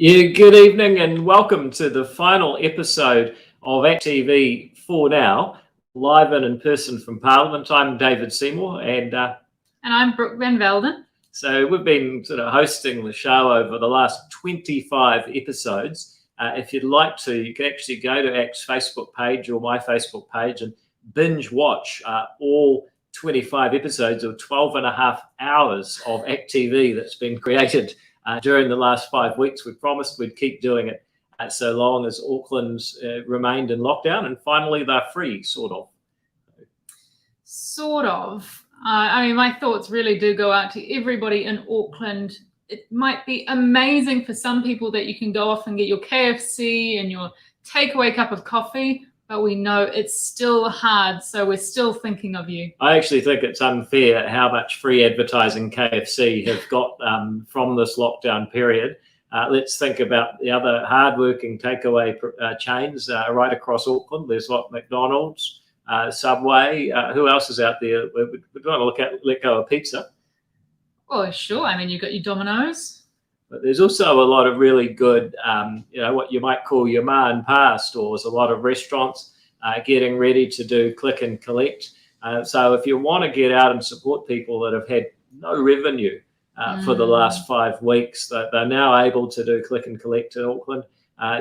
Yeah, good evening and welcome to the final episode of TV for Now, live and in person from Parliament. I'm David Seymour and I'm Brooke van Velden. So we've been sort of hosting the show over the last 25 episodes. If you'd like to, you can actually go to ACT's Facebook page or my Facebook page and binge watch all 25 episodes of 12 and a half hours of ACT TV that's been created during the last 5 weeks. We promised we'd keep doing it so long as Auckland's remained in lockdown, and finally they're free, sort of. I mean, my thoughts really do go out to everybody in Auckland. It might be amazing for some people that you can go off and get your KFC and your takeaway cup of coffee, but we know it's still hard, so we're still thinking of you. I actually think it's unfair how much free advertising KFC have got from this lockdown period. Let's think about the other hardworking takeaway chains right across Auckland. There's McDonald's, Subway. Who else is out there? We're going to let go of pizza. Oh, sure. I mean, you've got your Domino's. But there's also a lot of really good, what you might call your ma and pa stores, a lot of restaurants getting ready to do click and collect. So if you want to get out and support people that have had no revenue for the last 5 weeks, they're now able to do click and collect in Auckland.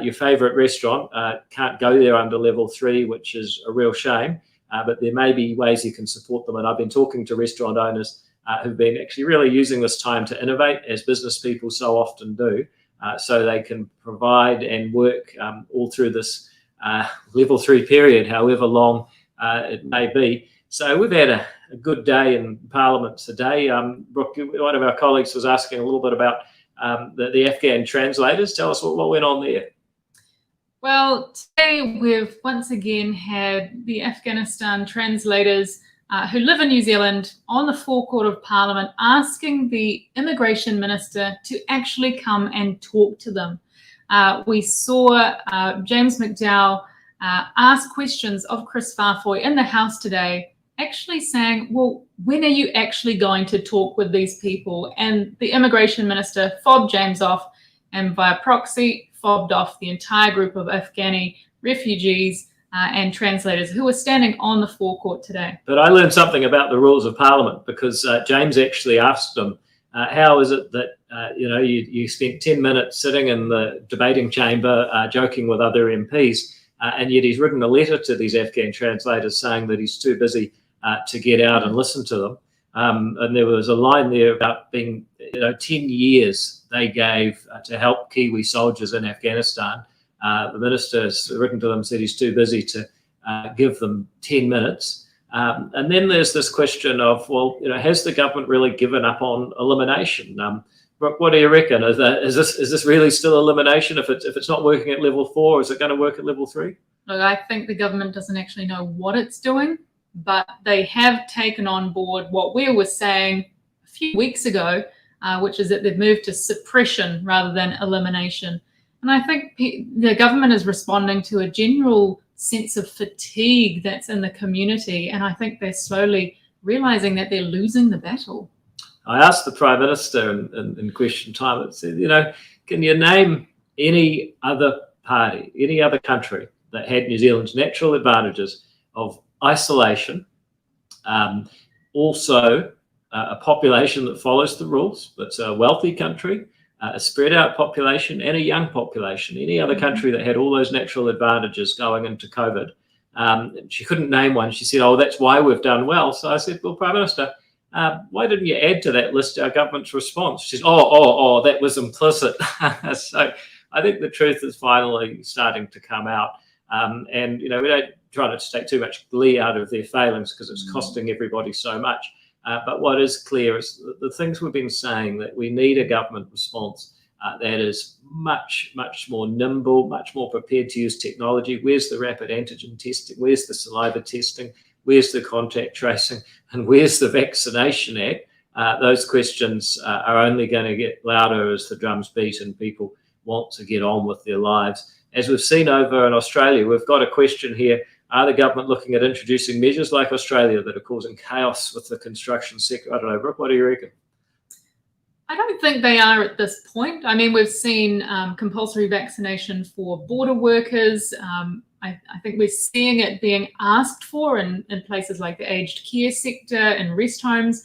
Your favourite restaurant can't go there under level 3, which is a real shame, but there may be ways you can support them. And I've been talking to restaurant owners who've been actually really using this time to innovate, as business people so often do, so they can provide and work all through this level 3 period, however long it may be. So we've had a good day in Parliament today. Brooke, one of our colleagues was asking a little bit about the Afghan translators. Tell us what went on there. Well, today we've once again had the Afghanistan translators who live in New Zealand on the forecourt of Parliament asking the immigration minister to actually come and talk to them. We saw James McDowell ask questions of Chris Farfoy in the House today, actually saying, well, when are you actually going to talk with these people? And the immigration minister fobbed James off, and via proxy fobbed off the entire group of Afghani refugees and translators who were standing on the forecourt today. But I learned something about the rules of Parliament because James actually asked them, how is it that you spent 10 minutes sitting in the debating chamber joking with other MPs, and yet he's written a letter to these Afghan translators saying that he's too busy to get out and listen to them. And there was a line there about being 10 years they gave to help Kiwi soldiers in Afghanistan. The minister has written to them, said he's too busy to give them 10 minutes. And then there's this question of, well, has the government really given up on elimination? Brooke, what do you reckon? Is this really still elimination? If it's not working at level 4, is it going to work at level 3? Look, I think the government doesn't actually know what it's doing, but they have taken on board what we were saying a few weeks ago, which is that they've moved to suppression rather than elimination. And I think the government is responding to a general sense of fatigue that's in the community. And I think they're slowly realizing that they're losing the battle. I asked the Prime Minister in question time, it said, can you name any other party, any other country that had New Zealand's natural advantages of isolation, also a population that follows the rules, but it's a wealthy country, a spread out population and a young population, any other country that had all those natural advantages going into COVID. She couldn't name one. She said, oh, that's why we've done well. So I said, well, Prime Minister, why didn't you add to that list our government's response? She said, oh, that was implicit. So I think the truth is finally starting to come out. And, we don't try not to take too much glee out of their failings because it's costing everybody so much. But what is clear is the things we've been saying, that we need a government response that is much, much more nimble, much more prepared to use technology. Where's the rapid antigen testing? Where's the saliva testing? Where's the contact tracing? And where's the Vaccination Act? Those questions are only going to get louder as the drums beat and people want to get on with their lives. As we've seen over in Australia, we've got a question here. Are the government looking at introducing measures like Australia that are causing chaos with the construction sector? I don't know, Brooke, what do you reckon? I don't think they are at this point. I mean, we've seen compulsory vaccination for border workers. I think we're seeing it being asked for in places like the aged care sector and rest homes.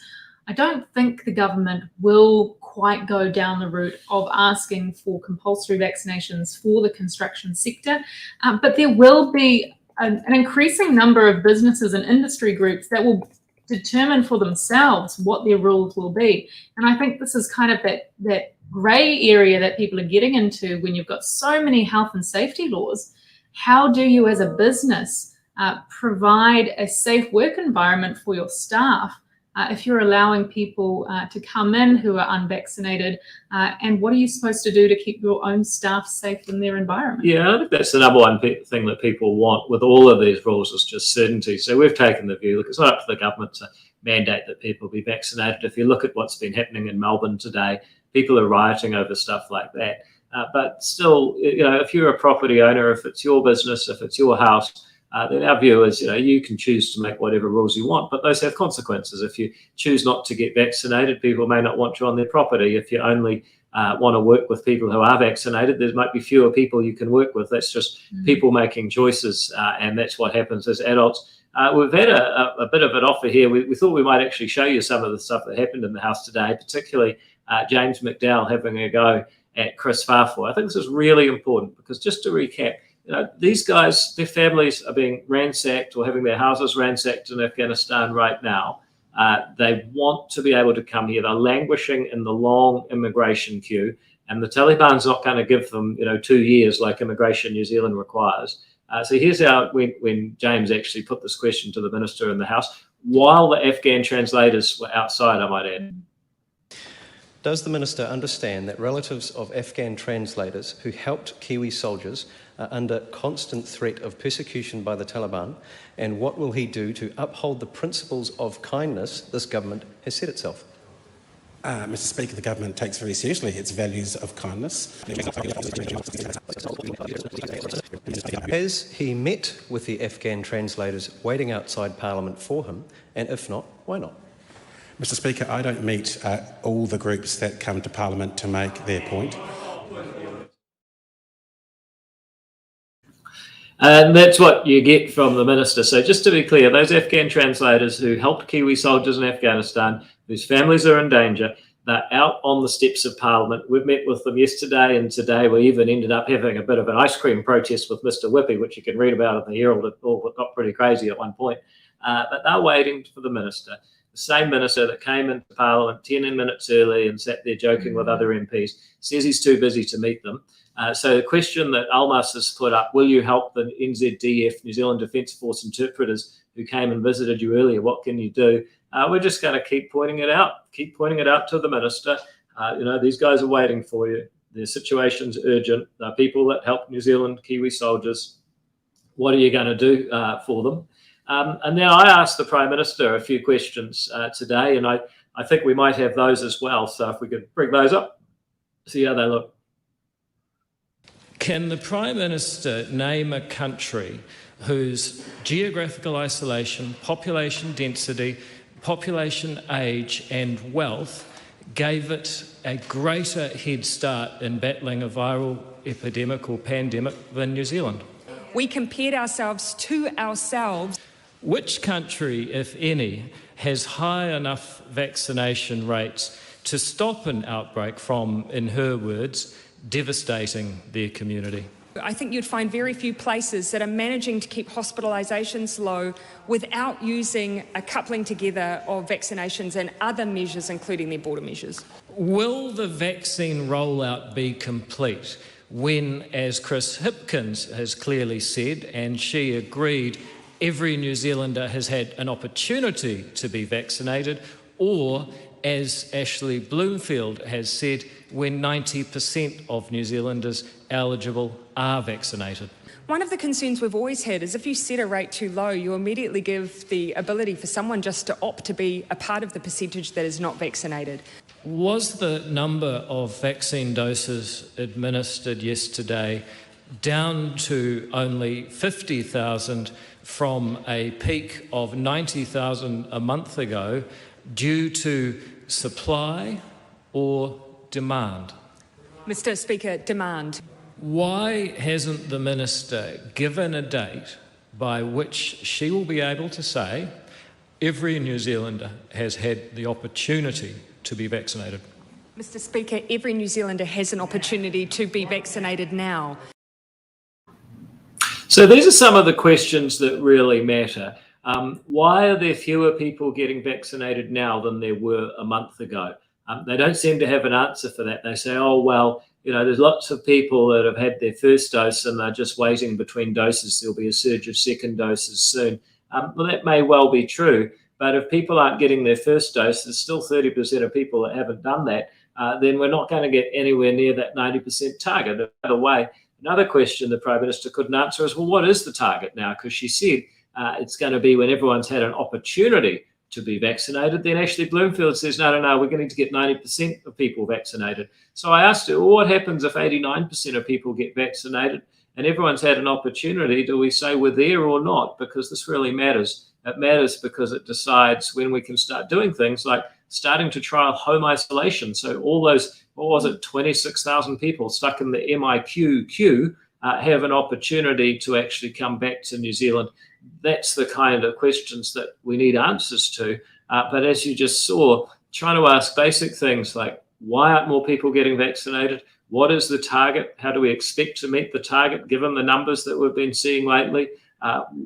I don't think the government will quite go down the route of asking for compulsory vaccinations for the construction sector, but there will be an increasing number of businesses and industry groups that will determine for themselves what their rules will be. And I think this is kind of that grey area that people are getting into when you've got so many health and safety laws. How do you as a business provide a safe work environment for your staff if you're allowing people to come in who are unvaccinated? And what are you supposed to do to keep your own staff safe in their environment? Yeah, I think that's the number one thing that people want with all of these rules is just certainty. So we've taken the view, look, it's not up to the government to mandate that people be vaccinated. If you look at what's been happening in Melbourne today, people are rioting over stuff like that. But still, if you're a property owner, if it's your business, if it's your house, then our view is, you can choose to make whatever rules you want, but those have consequences. If you choose not to get vaccinated, people may not want you on their property. If you only want to work with people who are vaccinated, there might be fewer people you can work with. That's just people making choices, and that's what happens as adults. We've had a bit of an offer here. We thought we might actually show you some of the stuff that happened in the House today, particularly James McDowell having a go at Chris Farfor. I think this is really important because, just to recap, these guys, their families are being ransacked or having their houses ransacked in Afghanistan right now. They want to be able to come here. They're languishing in the long immigration queue, and the Taliban's not going to give them, 2 years like Immigration New Zealand requires. So here's how when James actually put this question to the minister in the House, while the Afghan translators were outside, I might add. Does the minister understand that relatives of Afghan translators who helped Kiwi soldiers are under constant threat of persecution by the Taliban, and what will he do to uphold the principles of kindness this government has set itself? Mr. Speaker, the government takes very seriously its values of kindness. Has he met with the Afghan translators waiting outside Parliament for him, and if not, why not? Mr. Speaker, I don't meet all the groups that come to Parliament to make their point. And that's what you get from the minister. So just to be clear, those Afghan translators who helped Kiwi soldiers in Afghanistan, whose families are in danger, they're out on the steps of Parliament. We've met with them yesterday, and today we even ended up having a bit of an ice cream protest with Mr. Whippy, which you can read about in the Herald. It all got pretty crazy at one point. But they're waiting for the minister. The same minister that came into Parliament 10 minutes early and sat there joking with other MPs says he's too busy to meet them. So the question that Almas has put up, will you help the NZDF, New Zealand Defence Force interpreters who came and visited you earlier? What can you do? We're just going to keep pointing it out to the minister. These guys are waiting for you. Their situation's urgent. They're people that help New Zealand Kiwi soldiers. What are you going to do for them? And now I asked the Prime Minister a few questions today, and I think we might have those as well. So if we could bring those up, see how they look. Can the Prime Minister name a country whose geographical isolation, population density, population age and wealth gave it a greater head start in battling a viral epidemic or pandemic than New Zealand? We compared ourselves to ourselves. Which country, if any, has high enough vaccination rates to stop an outbreak from, in her words, devastating their community? I think you'd find very few places that are managing to keep hospitalisations low without using a coupling together of vaccinations and other measures, including their border measures. Will the vaccine rollout be complete when, as Chris Hipkins has clearly said, and she agreed, every New Zealander has had an opportunity to be vaccinated, or, as Ashley Bloomfield has said, when 90% of New Zealanders eligible are vaccinated? One of the concerns we've always had is if you set a rate too low, you immediately give the ability for someone just to opt to be a part of the percentage that is not vaccinated. Was the number of vaccine doses administered yesterday down to only 50,000 from a peak of 90,000 a month ago due to supply or demand? Mr. Speaker, demand. Why hasn't the Minister given a date by which she will be able to say every New Zealander has had the opportunity to be vaccinated? Mr. Speaker, every New Zealander has an opportunity to be vaccinated now. So these are some of the questions that really matter. Why are there fewer people getting vaccinated now than there were a month ago? They don't seem to have an answer for that. They say, oh, well, you know, there's lots of people that have had their first dose and they're just waiting between doses. There'll be a surge of second doses soon. Well, that may well be true. But if people aren't getting their first dose, there's still 30% of people that haven't done that. Then we're not going to get anywhere near that 90% target. By the way, another question the Prime Minister couldn't answer is, well, what is the target now? Because she said it's going to be when everyone's had an opportunity to be vaccinated. Then Ashley Bloomfield says, no, we're going to get 90% of people vaccinated. So I asked her, well, what happens if 89% of people get vaccinated and everyone's had an opportunity? Do we say we're there or not? Because this really matters. It matters because it decides when we can start doing things like starting to trial home isolation. So all those, 26,000 people stuck in the MIQ queue have an opportunity to actually come back to New Zealand. That's the kind of questions that we need answers to. But as you just saw, trying to ask basic things like, why aren't more people getting vaccinated? What is the target? How do we expect to meet the target given the numbers that we've been seeing lately?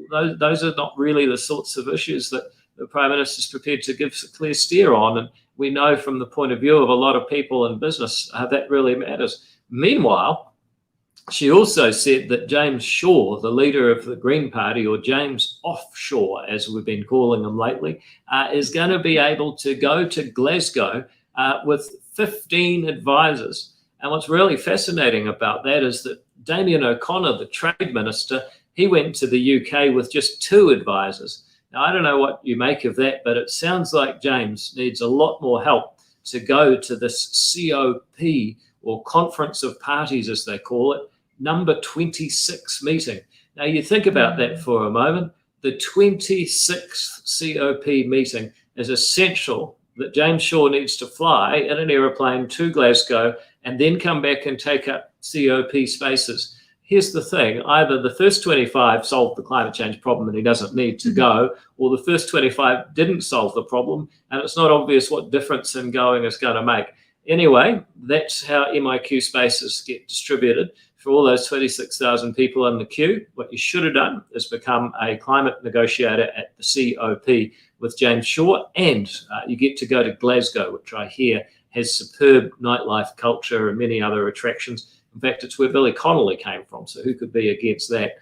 Those are not really the sorts of issues that the Prime Minister is prepared to give a clear steer on. And we know from the point of view of a lot of people in business that really matters. Meanwhile, she also said that James Shaw, the leader of the Green Party, or James Offshore, as we've been calling him lately, is going to be able to go to Glasgow with 15 advisors. And what's really fascinating about that is that Damien O'Connor, the Trade Minister, he went to the UK with just 2 advisors. Now, I don't know what you make of that, but it sounds like James needs a lot more help to go to this COP, or Conference of Parties, as they call it, number 26 meeting. Now, you think about that for a moment. The 26th COP meeting is essential that James Shaw needs to fly in an aeroplane to Glasgow and then come back and take up COP spaces. Here's the thing, either the first 25 solved the climate change problem and he doesn't need to go, or the first 25 didn't solve the problem and it's not obvious what difference in going is going to make. Anyway, that's how MIQ spaces get distributed for all those 26,000 people in the queue. What you should have done is become a climate negotiator at the COP with James Shaw, and you get to go to Glasgow, which I hear has superb nightlife culture and many other attractions. In fact, it's where Billy Connolly came from, so who could be against that?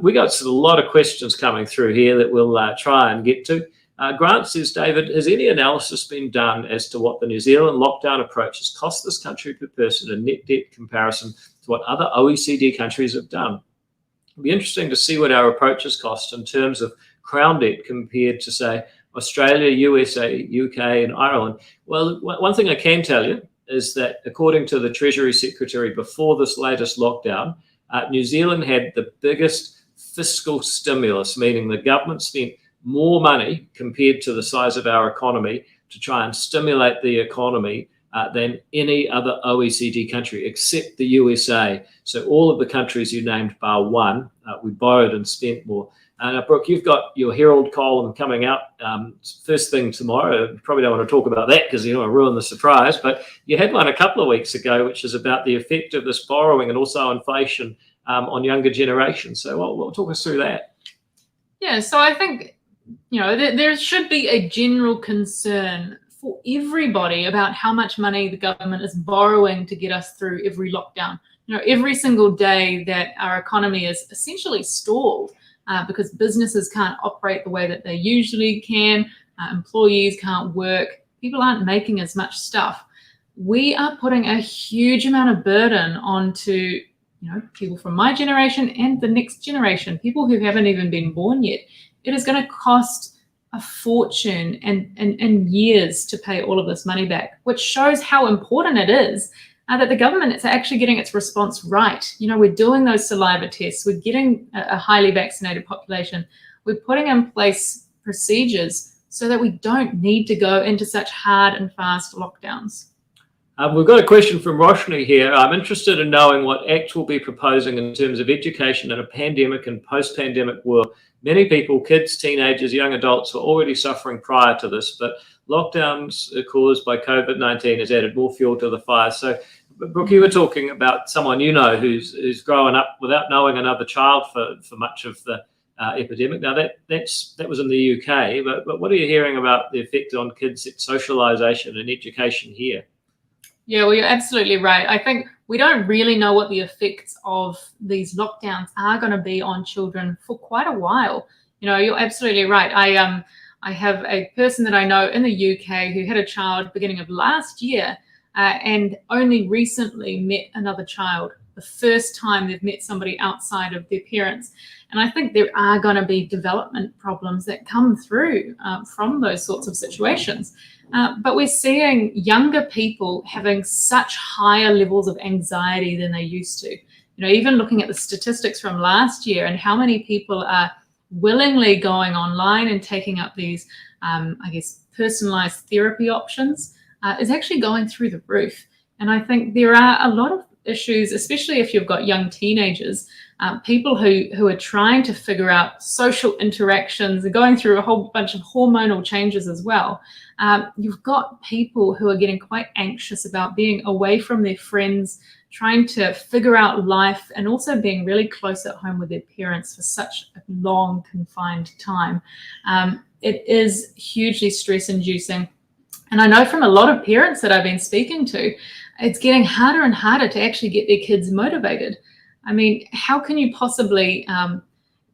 We got a lot of questions coming through here that we'll try and get to. Grant says, David, has any analysis been done as to what the New Zealand lockdown approach has cost this country per person in net debt comparison to what other OECD countries have done? It'll be interesting to see what our approach has cost in terms of crown debt compared to, say, Australia, USA, UK, and Ireland. Well, one thing I can tell you is that according to the Treasury Secretary before this latest lockdown, New Zealand had the biggest fiscal stimulus, meaning the government spent more money compared to the size of our economy to try and stimulate the economy than any other OECD country except the USA. So all of the countries you named bar one, we borrowed and spent more. Brooke, you've got your Herald column coming out first thing tomorrow. You probably don't want to talk about that because you don't want to ruin the surprise, but you had one a couple of weeks ago, which is about the effect of this borrowing and also inflation on younger generations. So we'll talk us through that. Yeah, so I think, you know, there should be a general concern for everybody about how much money the government is borrowing to get us through every lockdown. You know, every single day that our economy is essentially stalled because businesses can't operate the way that they usually can, employees can't work, people aren't making as much stuff. We are putting a huge amount of burden onto, you know, people from my generation and the next generation, people who haven't even been born yet. It is going to cost a fortune and years to pay all of this money back, which shows how important it is that the government is actually getting its response right. You know, we're doing those saliva tests, we're getting a highly vaccinated population, we're putting in place procedures so that we don't need to go into such hard and fast lockdowns. We've got a question from Roshni here. I'm interested in knowing what ACT will be proposing in terms of education in a pandemic and post-pandemic world. Many people, kids, teenagers, young adults, were already suffering prior to this, but lockdowns caused by COVID-19 has added more fuel to the fire. So, Brooke, you were talking about someone you know who's growing up without knowing another child for much of the epidemic. Now that was in the UK, but what are you hearing about the effect on kids' socialisation and education here? Yeah, well, you're absolutely right. I think we don't really know what the effects of these lockdowns are going to be on children for quite a while. You know, you're absolutely right. I have a person that I know in the UK who had a child beginning of last year and only recently met another child, the first time they've met somebody outside of their parents. And I think there are going to be development problems that come through from those sorts of situations. But we're seeing younger people having such higher levels of anxiety than they used to. You know, even looking at the statistics from last year and how many people are willingly going online and taking up these, I guess, personalized therapy options is actually going through the roof. And I think there are a lot of issues, especially if you've got young teenagers, people who are trying to figure out social interactions and going through a whole bunch of hormonal changes as well. You've got people who are getting quite anxious about being away from their friends, trying to figure out life, and also being really close at home with their parents for such a long confined time. It is hugely stress-inducing. And I know from a lot of parents that I've been speaking to, it's getting harder and harder to actually get their kids motivated. I mean, how can you possibly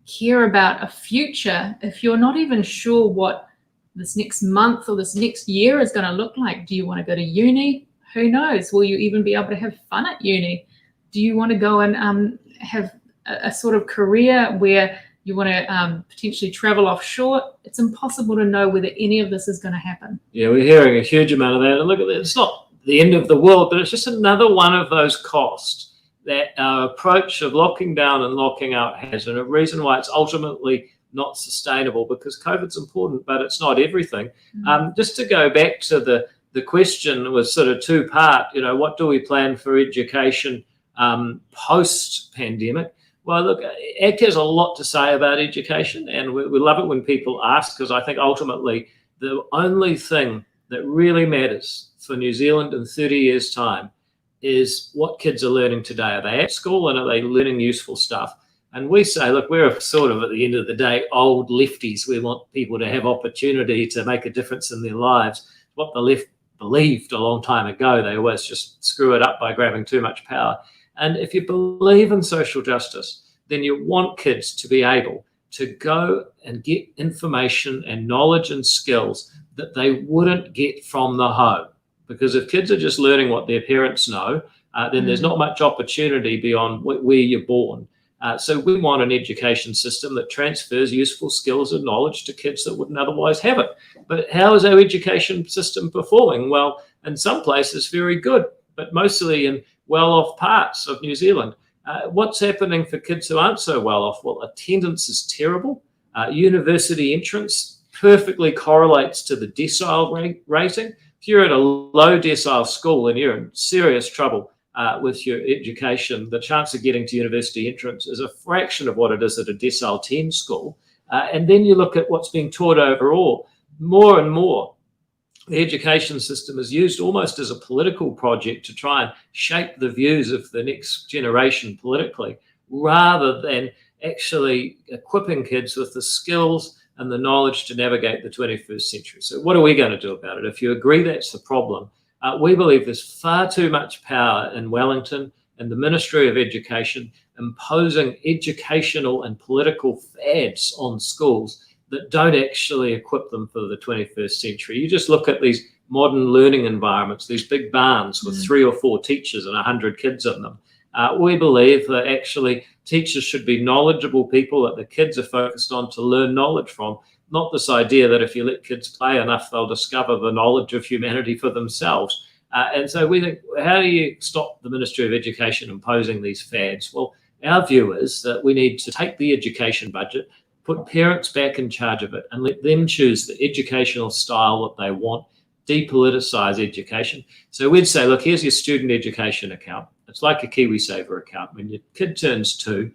care about a future if you're not even sure what this next month or this next year is going to look like? Do you want to go to uni? Who knows? Will you even be able to have fun at uni? Do you want to go and have a sort of career where you want to potentially travel offshore? It's impossible to know whether any of this is going to happen. Yeah, we're hearing a huge amount of that. And look at that, it's not the end of the world, but it's just another one of those costs that our approach of locking down and locking out has, and a reason why it's ultimately not sustainable, because COVID's important, but it's not everything. Just to go back to the question was sort of two-part, you know, what do we plan for education post-pandemic? Well, look, ACT has a lot to say about education, and we love it when people ask, because I think ultimately the only thing that really matters for New Zealand in 30 years' time is what kids are learning today. Are they at school and are they learning useful stuff? And we say, look, we're sort of, at the end of the day, old lefties. We want people to have opportunity to make a difference in their lives. What the left believed a long time ago, they always just screw it up by grabbing too much power. And if you believe in social justice, then you want kids to be able to go and get information and knowledge and skills that they wouldn't get from the home. Because if kids are just learning what their parents know, then there's not much opportunity beyond where you're born. So we want an education system that transfers useful skills and knowledge to kids that wouldn't otherwise have it. But how is our education system performing? Well, in some places, very good, but mostly in well-off parts of New Zealand. What's happening for kids who aren't so well off? Well, attendance is terrible. University entrance perfectly correlates to the decile rating. If you're at a low decile school and you're in serious trouble with your education, the chance of getting to university entrance is a fraction of what it is at a decile 10 school. And then you look at what's being taught overall, more and more. The education system is used almost as a political project to try and shape the views of the next generation politically, rather than actually equipping kids with the skills and the knowledge to navigate the 21st century. So what are we going to do about it? If you agree that's the problem, we believe there's far too much power in Wellington and the Ministry of Education imposing educational and political fads on schools that don't actually equip them for the 21st century. You just look at these modern learning environments, these big barns with 3 or 4 teachers and 100 kids in them. We believe that actually teachers should be knowledgeable people that the kids are focused on to learn knowledge from, not this idea that if you let kids play enough, they'll discover the knowledge of humanity for themselves. And so we think, how do you stop the Ministry of Education imposing these fads? Well, our view is that we need to take the education budget, put parents back in charge of it, and let them choose the educational style that they want, depoliticise education. So we'd say, look, here's your student education account. It's like a KiwiSaver account. When your kid turns 2,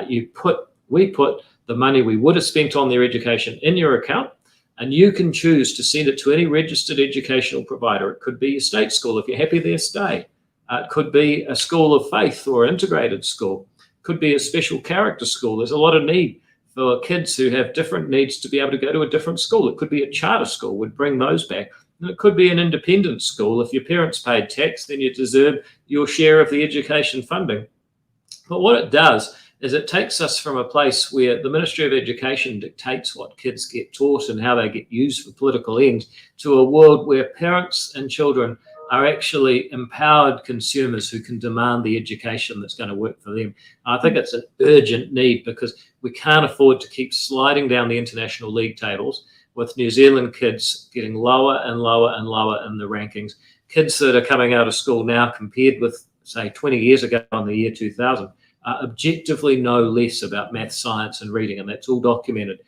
we put the money we would have spent on their education in your account, and you can choose to send it to any registered educational provider. It could be your state school. If you're happy there, stay. It could be a school of faith or integrated school. It could be a special character school. There's a lot of need for kids who have different needs to be able to go to a different school. It could be a charter school. We'd bring those back. And it could be an independent school. If your parents paid tax, then you deserve your share of the education funding. But what it does is it takes us from a place where the Ministry of Education dictates what kids get taught and how they get used for political ends, to a world where parents and children are actually empowered consumers who can demand the education that's going to work for them. I think it's an urgent need, because we can't afford to keep sliding down the international league tables with New Zealand kids getting lower and lower and lower in the rankings. Kids that are coming out of school now compared with, say, 20 years ago in the year 2000 objectively know less about math, science and reading, and that's all documented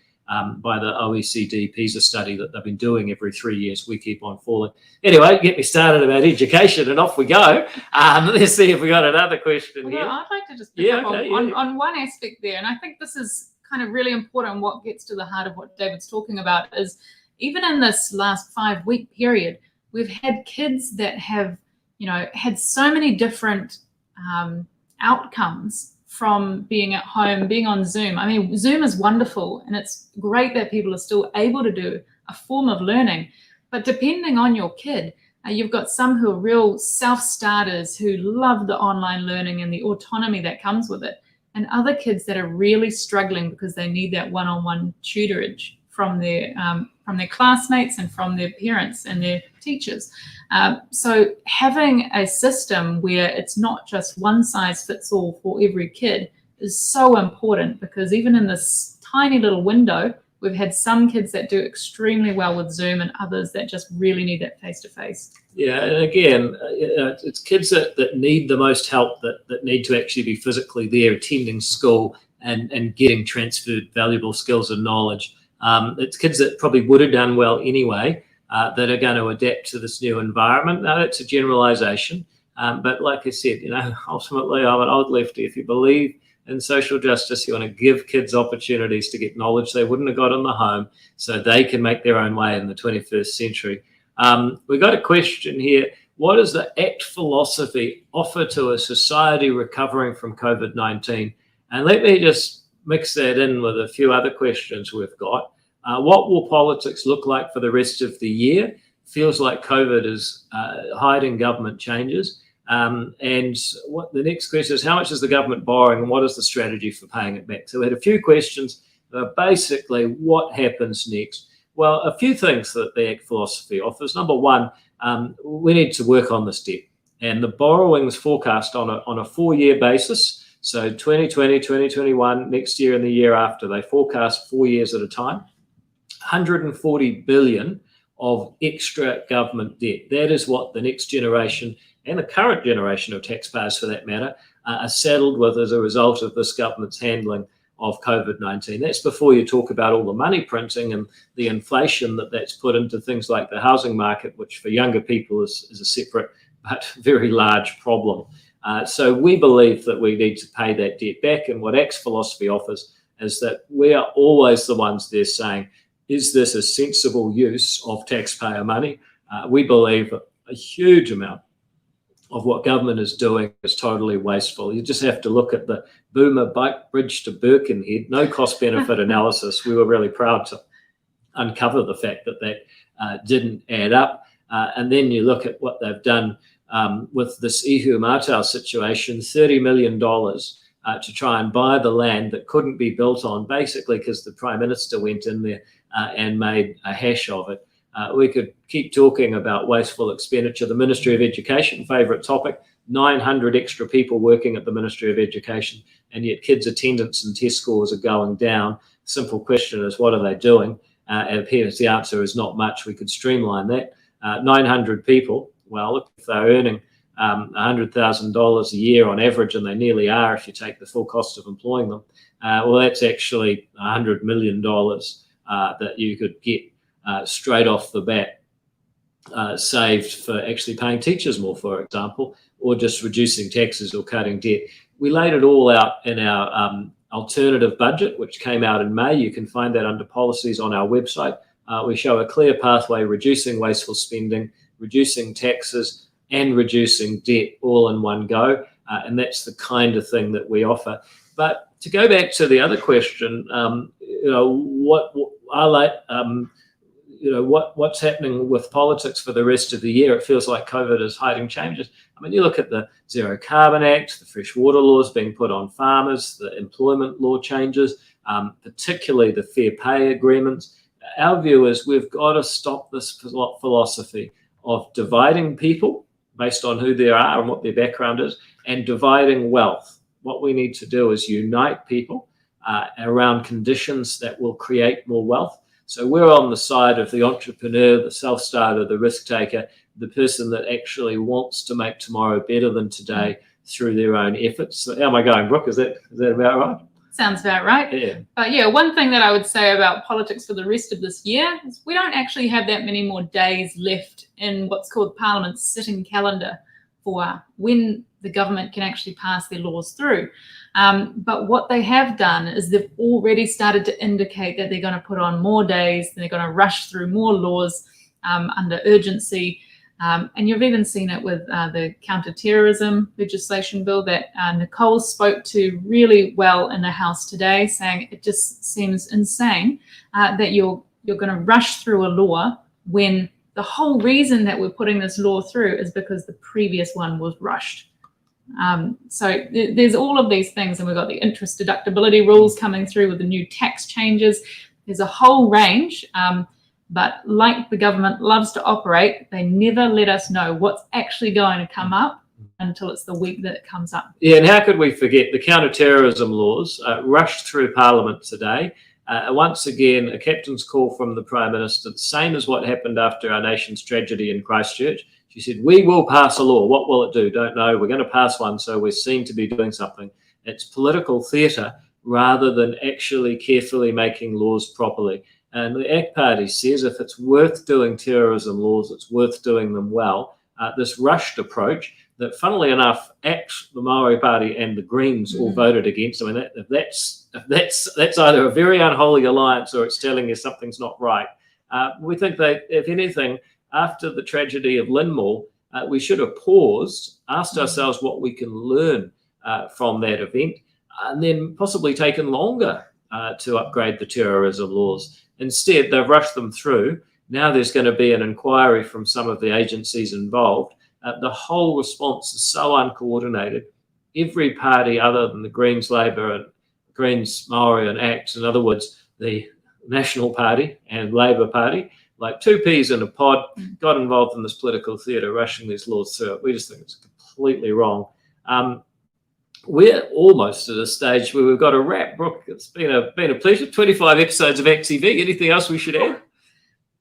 by the OECD PISA study that they've been doing every 3 years. We keep on falling. Anyway, get me started about education and off we go. Let's see if we got another question here. I'd like to just pick up on one aspect there, and I think this is kind of really important. What gets to the heart of what David's talking about is, even in this last 5-week period, we've had kids that have, had so many different outcomes from being at home, being on Zoom. I mean, Zoom is wonderful, and it's great that people are still able to do a form of learning. But depending on your kid, you've got some who are real self-starters who love the online learning and the autonomy that comes with it, and other kids that are really struggling because they need that one-on-one tutorage from their classmates and from their parents and their teachers. So having a system where it's not just one size fits all for every kid is so important, because even in this tiny little window, we've had some kids that do extremely well with Zoom and others that just really need that face-to-face. Yeah, and again, it's kids that need the most help, that need to actually be physically there, attending school and getting transferred valuable skills and knowledge. It's kids that probably would have done well anyway, that are going to adapt to this new environment. Now, that's a generalization, but like I said, ultimately I'm an old lefty. If you believe in social justice, you want to give kids opportunities to get knowledge they wouldn't have got in the home, so they can make their own way in the 21st century. We got a question here. What does the ACT philosophy offer to a society recovering from COVID-19? And let me just mix that in with a few other questions we've got. What will politics look like for the rest of the year? Feels like COVID is hiding government changes. And what the next question is, how much is the government borrowing and what is the strategy for paying it back? So we had a few questions. Basically, what happens next? Well, a few things that the ACT philosophy offers. Number one, we need to work on this debt. And the borrowings forecast on a 4-year basis. So 2020, 2021, next year and the year after, they forecast 4 years at a time. 140 billion of extra government debt. That is what the next generation and the current generation of taxpayers, for that matter, are saddled with as a result of this government's handling of COVID-19. That's before you talk about all the money printing and the inflation that's put into things like the housing market, which for younger people is a separate but very large problem. So we believe that we need to pay that debt back, and what ACT's philosophy offers is that we are always the ones there saying, is this a sensible use of taxpayer money? We believe a huge amount of what government is doing is totally wasteful. You just have to look at the Boomer bike bridge to Birkenhead, no cost benefit analysis. We were really proud to uncover the fact that didn't add up. And then you look at what they've done with this Ihu Mātau situation, $30 million to try and buy the land that couldn't be built on, basically because the Prime Minister went in there and made a hash of it. We could keep talking about wasteful expenditure. The Ministry of Education, favourite topic, 900 extra people working at the Ministry of Education, and yet kids' attendance and test scores are going down. Simple question is, what are they doing? It appears the answer is not much. We could streamline that. 900 people, well, if they're earning $100,000 a year on average, and they nearly are if you take the full cost of employing them, well, that's actually $100 million that you could get straight off the bat. saved for actually paying teachers more, for example, or just reducing taxes or cutting debt. We laid it all out in our alternative budget, which came out in May. You can find that under policies on our website. We show a clear pathway, reducing wasteful spending, reducing taxes, and reducing debt all in one go. And that's the kind of thing that we offer. But to go back to the other question, what's happening with politics for the rest of the year? It feels like COVID is hiding changes. I mean, you look at the Zero Carbon Act, the fresh water laws being put on farmers, the employment law changes, particularly the fair pay agreements. Our view is we've got to stop this philosophy of dividing people based on who they are and what their background is, and dividing wealth. What we need to do is unite people around conditions that will create more wealth. So we're on the side of the entrepreneur, the self-starter, the risk taker, the person that actually wants to make tomorrow better than today through their own efforts. So how am I going, Brooke? Is that about right? Sounds about right. Yeah. But yeah, one thing that I would say about politics for the rest of this year is we don't actually have that many more days left in what's called Parliament's sitting calendar for when the government can actually pass their laws through. But what they have done is they've already started to indicate that they're going to put on more days, and they're going to rush through more laws under urgency. And you've even seen it with the counter-terrorism legislation bill that Nicole spoke to really well in the House today, saying it just seems insane that you're going to rush through a law when the whole reason that we're putting this law through is because the previous one was rushed. So there's all of these things, and we've got the interest deductibility rules coming through with the new tax changes. There's a whole range. But like the government loves to operate, they never let us know what's actually going to come up until it's the week that it comes up. Yeah, and how could we forget the counter-terrorism laws rushed through Parliament today. Once again, a captain's call from the Prime Minister, the same as what happened after our nation's tragedy in Christchurch. She said, we will pass a law. What will it do? Don't know. We're going to pass one, so we seem to be doing something. It's political theatre rather than actually carefully making laws properly. And the ACT Party says if it's worth doing terrorism laws, it's worth doing them well. This rushed approach that, funnily enough, ACT, the Maori Party, and the Greens all voted against. I mean, that's either a very unholy alliance or it's telling you something's not right. We think that, if anything, after the tragedy of Linmore, we should have paused, asked ourselves what we can learn from that event, and then possibly taken longer to upgrade the terrorism laws. Instead, they've rushed them through. Now there's going to be an inquiry from some of the agencies involved. The whole response is so uncoordinated. Every party other than the Greens, Labour, and Greens, Maori, and ACT, in other words, the National Party and Labour Party, like two peas in a pod, got involved in this political theatre, rushing these laws through it. We just think it's completely wrong. We're almost at a stage where we've got to wrap. Brooke, it's been a pleasure. 25 episodes of ACTV. Anything else we should add?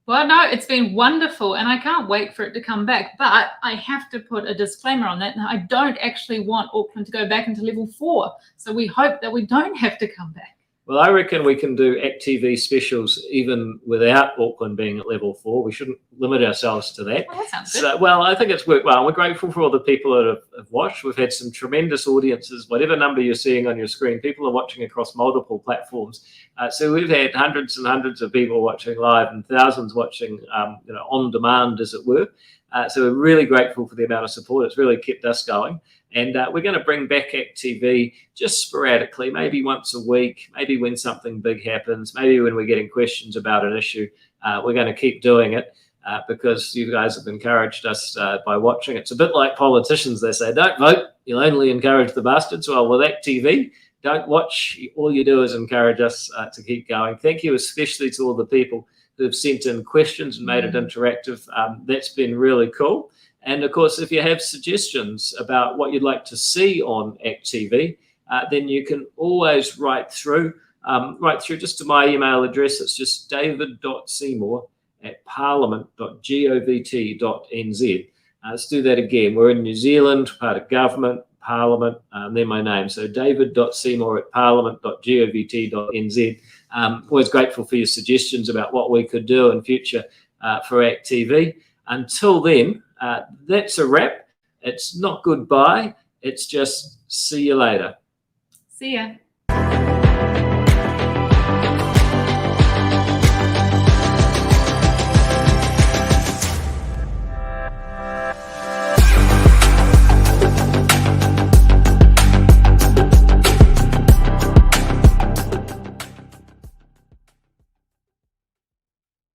Well, no, it's been wonderful, and I can't wait for it to come back. But I have to put a disclaimer on that. Now, I don't actually want Auckland to go back into level 4. So we hope that we don't have to come back. Well, I reckon we can do ACTV specials even without Auckland being at level 4. We shouldn't limit ourselves to that. Well, that sounds good. So, well, I think it's worked well. We're grateful for all the people that have watched. We've had some tremendous audiences. Whatever number you're seeing on your screen, people are watching across multiple platforms. So we've had hundreds and hundreds of people watching live and thousands watching on demand, as it were. So we're really grateful for the amount of support. It's really kept us going. And we're going to bring back ACTV just sporadically, maybe once a week, maybe when something big happens, maybe when we're getting questions about an issue. We're going to keep doing it because you guys have encouraged us by watching. It's a bit like politicians. They say, don't vote, you'll only encourage the bastards. Well, with ACTV, don't watch. All you do is encourage us to keep going. Thank you especially to all the people who have sent in questions and made it interactive. That's been really cool. And of course, if you have suggestions about what you'd like to see on ACTV, then you can always write through just to my email address. It's just david.seymour@parliament.govt.nz. Let's do that again. We're in New Zealand, part of government, Parliament, and then my name. So david.seymour@parliament.govt.nz. Always grateful for your suggestions about what we could do in future for ACTV. Until then, that's a wrap. It's not goodbye. It's just see you later. See ya.